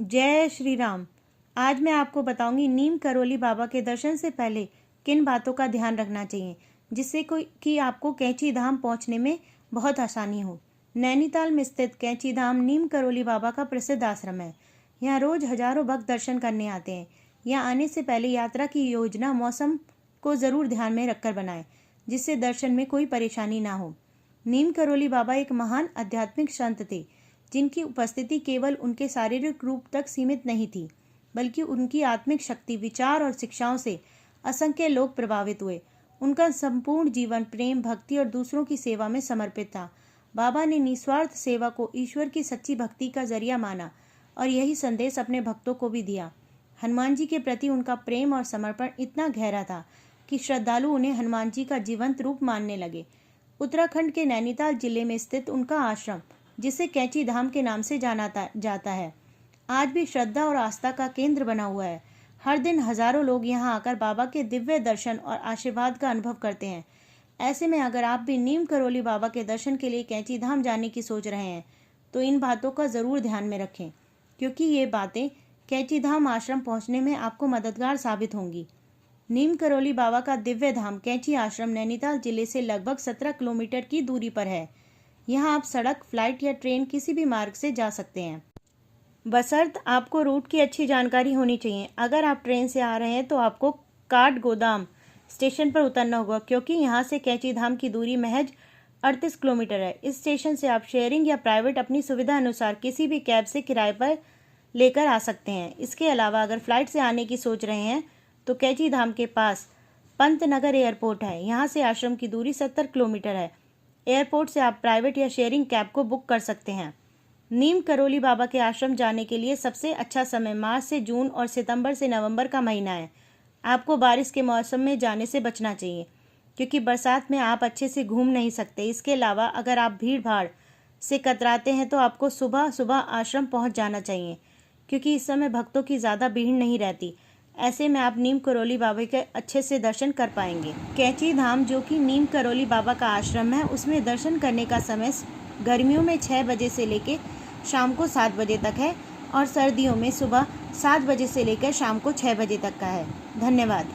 जय श्री राम। आज मैं आपको बताऊंगी नीम करोली बाबा के दर्शन से पहले किन बातों का ध्यान रखना चाहिए जिससे कि आपको कैंची धाम पहुंचने में बहुत आसानी हो। नैनीताल में स्थित कैंची धाम नीम करोली बाबा का प्रसिद्ध आश्रम है। यहाँ रोज हजारों भक्त दर्शन करने आते हैं। यहाँ आने से पहले यात्रा की योजना मौसम को जरूर ध्यान में रखकर बनाएं, जिससे दर्शन में कोई परेशानी ना हो। नीम करोली बाबा एक महान आध्यात्मिक संत थे, जिनकी उपस्थिति केवल उनके शारीरिक रूप तक सीमित नहीं थी, बल्कि उनकी आत्मिक शक्ति, विचार और शिक्षाओं से असंख्य लोग प्रभावित हुए। उनका संपूर्ण जीवन प्रेम, भक्ति और दूसरों की सेवा में समर्पित था। बाबा ने निस्वार्थ सेवा को ईश्वर की सच्ची भक्ति का जरिया माना और यही संदेश अपने भक्तों को भी दिया। हनुमान जी के प्रति उनका प्रेम और समर्पण इतना गहरा था कि श्रद्धालु उन्हें हनुमान जी का जीवंत रूप मानने लगे। उत्तराखंड के नैनीताल जिले में स्थित उनका आश्रम, जिसे कैंची धाम के नाम से जाना जाता है, आज भी श्रद्धा और आस्था का केंद्र बना हुआ है। हर दिन हजारों लोग यहां आकर बाबा के दिव्य दर्शन और आशीर्वाद का अनुभव करते हैं। ऐसे में अगर आप भी नीम करोली बाबा के दर्शन के लिए कैंची धाम जाने की सोच रहे हैं, तो इन बातों का जरूर ध्यान में रखें, क्योंकि ये बातें कैंची धाम आश्रम पहुंचने में आपको मददगार साबित होंगी। नीम करोली बाबा का दिव्य धाम कैंची आश्रम नैनीताल जिले से लगभग 17 किलोमीटर की दूरी पर है। यहाँ आप सड़क, फ्लाइट या ट्रेन किसी भी मार्ग से जा सकते हैं, बशर्ते आपको रूट की अच्छी जानकारी होनी चाहिए। अगर आप ट्रेन से आ रहे हैं तो आपको काठ गोदाम स्टेशन पर उतरना होगा, क्योंकि यहाँ से कैंची धाम की दूरी महज 38 किलोमीटर है। इस स्टेशन से आप शेयरिंग या प्राइवेट अपनी सुविधा अनुसार किसी भी कैब से किराए पर लेकर आ सकते हैं। इसके अलावा अगर फ्लाइट से आने की सोच रहे हैं तो कैंची धाम के पास पंतनगर एयरपोर्ट है। यहाँ से आश्रम की दूरी 70 किलोमीटर है। एयरपोर्ट से आप प्राइवेट या शेयरिंग कैब को बुक कर सकते हैं। नीम करोली बाबा के आश्रम जाने के लिए सबसे अच्छा समय मार्च से जून और सितंबर से नवंबर का महीना है। आपको बारिश के मौसम में जाने से बचना चाहिए, क्योंकि बरसात में आप अच्छे से घूम नहीं सकते। इसके अलावा अगर आप भीड़ भाड़ से कतराते हैं तो आपको सुबह सुबह आश्रम पहुंच जाना चाहिए, क्योंकि इस समय भक्तों की ज़्यादा भीड़ नहीं रहती। ऐसे में आप नीम करोली बाबा के अच्छे से दर्शन कर पाएंगे। कैंची धाम, जो कि नीम करोली बाबा का आश्रम है, उसमें दर्शन करने का समय गर्मियों में 6 बजे से लेकर शाम को 7 बजे तक है और सर्दियों में सुबह 7 बजे से लेकर शाम को 6 बजे तक का है। धन्यवाद।